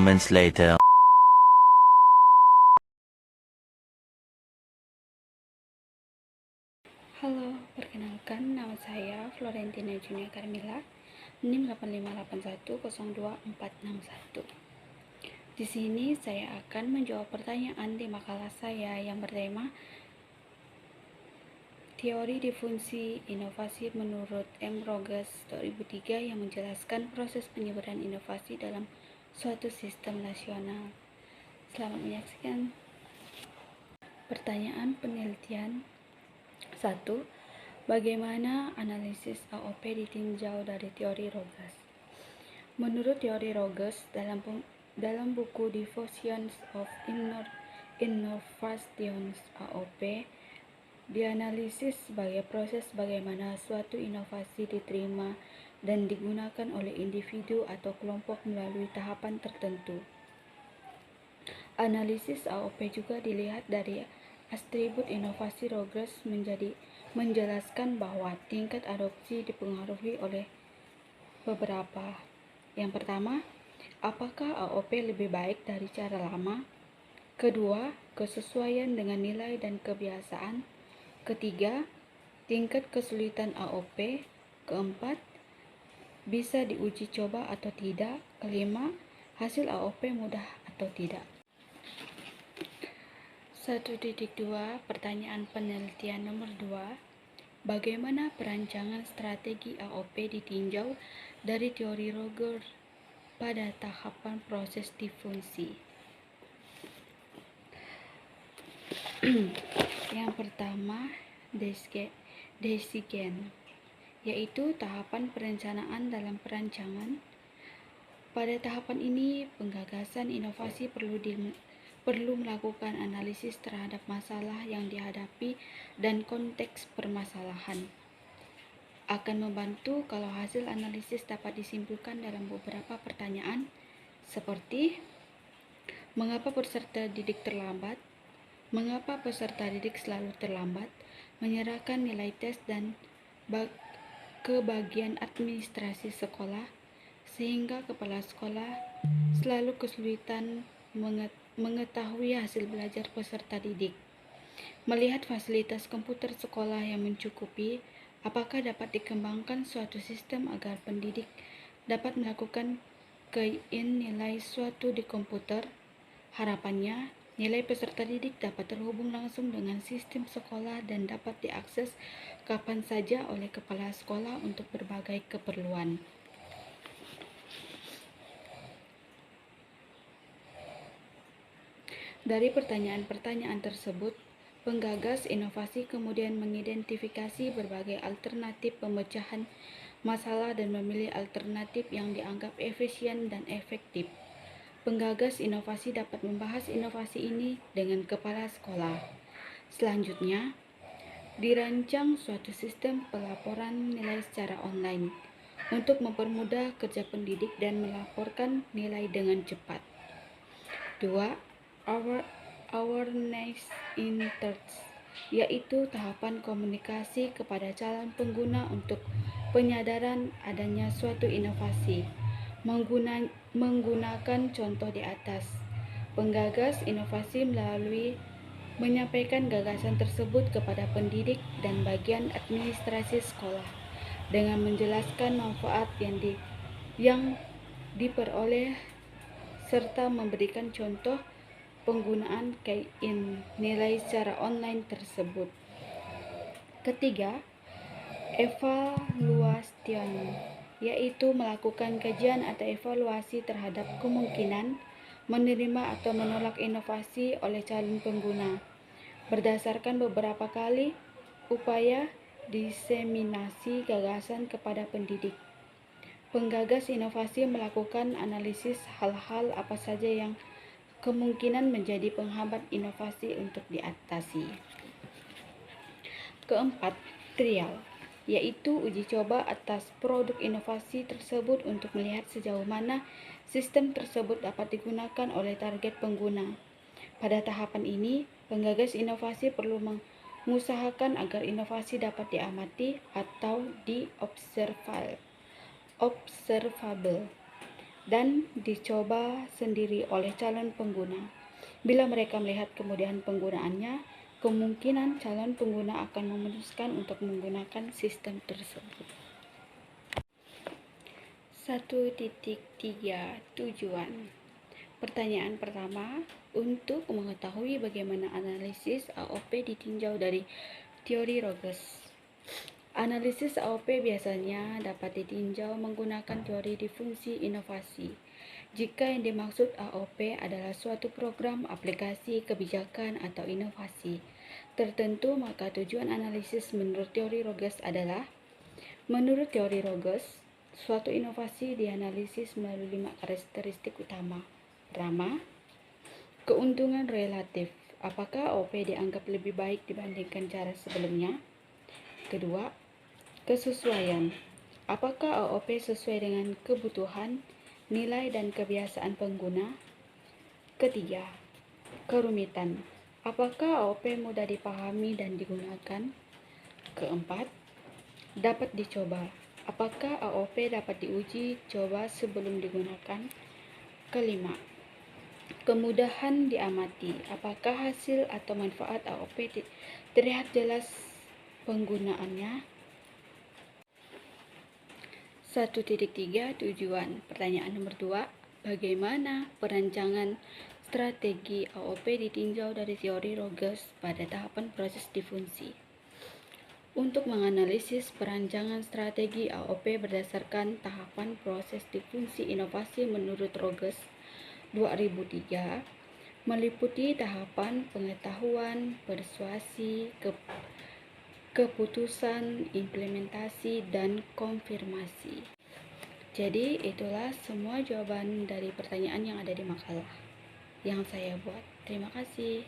moments later. Halo, perkenalkan nama saya Florentina Junia Carmila, NIM 858102461. Di sini saya akan menjawab pertanyaan di makalah saya yang bertema Teori Difunsi Inovasi menurut M. Rogers 2003 yang menjelaskan proses penyebaran inovasi dalam suatu sistem nasional. Selamat menyaksikan. Pertanyaan penelitian 1. Bagaimana analisis AOP ditinjau dari teori Rogers? Menurut teori Rogers, dalam buku Diffusions of Innovations AOP, dianalisis sebagai proses bagaimana suatu inovasi diterima dan digunakan oleh individu atau kelompok melalui tahapan tertentu. Analisis AOP juga dilihat dari atribut inovasi. Rogers menjelaskan bahwa tingkat adopsi dipengaruhi oleh beberapa. Yang pertama, apakah AOP lebih baik dari cara lama? Kedua, kesesuaian dengan nilai dan kebiasaan. Ketiga, tingkat kesulitan AOP. Keempat, bisa diuji coba atau tidak. Kelima, hasil AOP mudah atau tidak. 1.2 Pertanyaan penelitian nomor 2. Bagaimana perancangan strategi AOP ditinjau dari teori Rogers pada tahapan proses difunsi? Yang pertama, design, yaitu tahapan perencanaan dalam perancangan. Pada tahapan ini, penggagasan inovasi perlu melakukan analisis terhadap masalah yang dihadapi dan konteks permasalahan. Akan membantu kalau hasil analisis dapat disimpulkan dalam beberapa pertanyaan seperti mengapa peserta didik terlambat, mengapa peserta didik selalu terlambat, menyerahkan nilai tes dan ke bagian administrasi sekolah, sehingga kepala sekolah selalu kesulitan mengetahui hasil belajar peserta didik. Melihat fasilitas komputer sekolah yang mencukupi, apakah dapat dikembangkan suatu sistem agar pendidik dapat melakukan key-in nilai suatu di komputer? Harapannya, nilai peserta didik dapat terhubung langsung dengan sistem sekolah dan dapat diakses kapan saja oleh kepala sekolah untuk berbagai keperluan. Dari pertanyaan-pertanyaan tersebut, penggagas inovasi kemudian mengidentifikasi berbagai alternatif pemecahan masalah dan memilih alternatif yang dianggap efisien dan efektif. Penggagas inovasi dapat membahas inovasi ini dengan kepala sekolah. Selanjutnya, dirancang suatu sistem pelaporan nilai secara online untuk mempermudah kerja pendidik dan melaporkan nilai dengan cepat. 2. Awareness in-text, yaitu tahapan komunikasi kepada calon pengguna untuk penyadaran adanya suatu inovasi. Menggunakan contoh di atas, penggagas inovasi menyampaikan gagasan tersebut kepada pendidik dan bagian administrasi sekolah dengan menjelaskan manfaat yang diperoleh serta memberikan contoh penggunaan key-in nilai secara online tersebut. Ketiga, evaluation, yaitu melakukan kajian atau evaluasi terhadap kemungkinan menerima atau menolak inovasi oleh calon pengguna berdasarkan beberapa kali upaya diseminasi gagasan kepada pendidik. Penggagas inovasi melakukan analisis hal-hal apa saja yang kemungkinan menjadi penghambat inovasi untuk diatasi. Keempat, trial, yaitu uji coba atas produk inovasi tersebut untuk melihat sejauh mana sistem tersebut dapat digunakan oleh target pengguna. Pada tahapan ini, penggagas inovasi perlu mengusahakan agar inovasi dapat diamati atau observable dan dicoba sendiri oleh calon pengguna. Bila mereka melihat kemudahan penggunaannya, kemungkinan calon pengguna akan memutuskan untuk menggunakan sistem tersebut. 1.3 Tujuan. Pertanyaan pertama, untuk mengetahui bagaimana analisis AOP ditinjau dari teori Rogers. Analisis AOP biasanya dapat ditinjau menggunakan teori difungsi inovasi. Jika yang dimaksud AOP adalah suatu program, aplikasi, kebijakan, atau inovasi tertentu, maka tujuan analisis menurut teori Rogers adalah: menurut teori Rogers, suatu inovasi dianalisis melalui 5 karakteristik utama. Pertama, keuntungan relatif. Apakah AOP dianggap lebih baik dibandingkan cara sebelumnya? Kedua, kesesuaian. Apakah AOP sesuai dengan kebutuhan, nilai, dan kebiasaan pengguna? Ketiga, kerumitan. Apakah AOP mudah dipahami dan digunakan? Keempat, dapat dicoba. Apakah AOP dapat diuji coba sebelum digunakan? Kelima, kemudahan diamati. Apakah hasil atau manfaat AOP terlihat jelas penggunaannya? 1.3 Tujuan. Pertanyaan nomor 2, bagaimana perancangan strategi AOP ditinjau dari teori Rogers pada tahapan proses difungsi? Untuk menganalisis perancangan strategi AOP berdasarkan tahapan proses difungsi inovasi menurut Rogers 2003, meliputi tahapan pengetahuan, persuasi, keputusan, implementasi, dan konfirmasi. Jadi itulah semua jawaban dari pertanyaan yang ada di makalah yang saya buat. Terima kasih.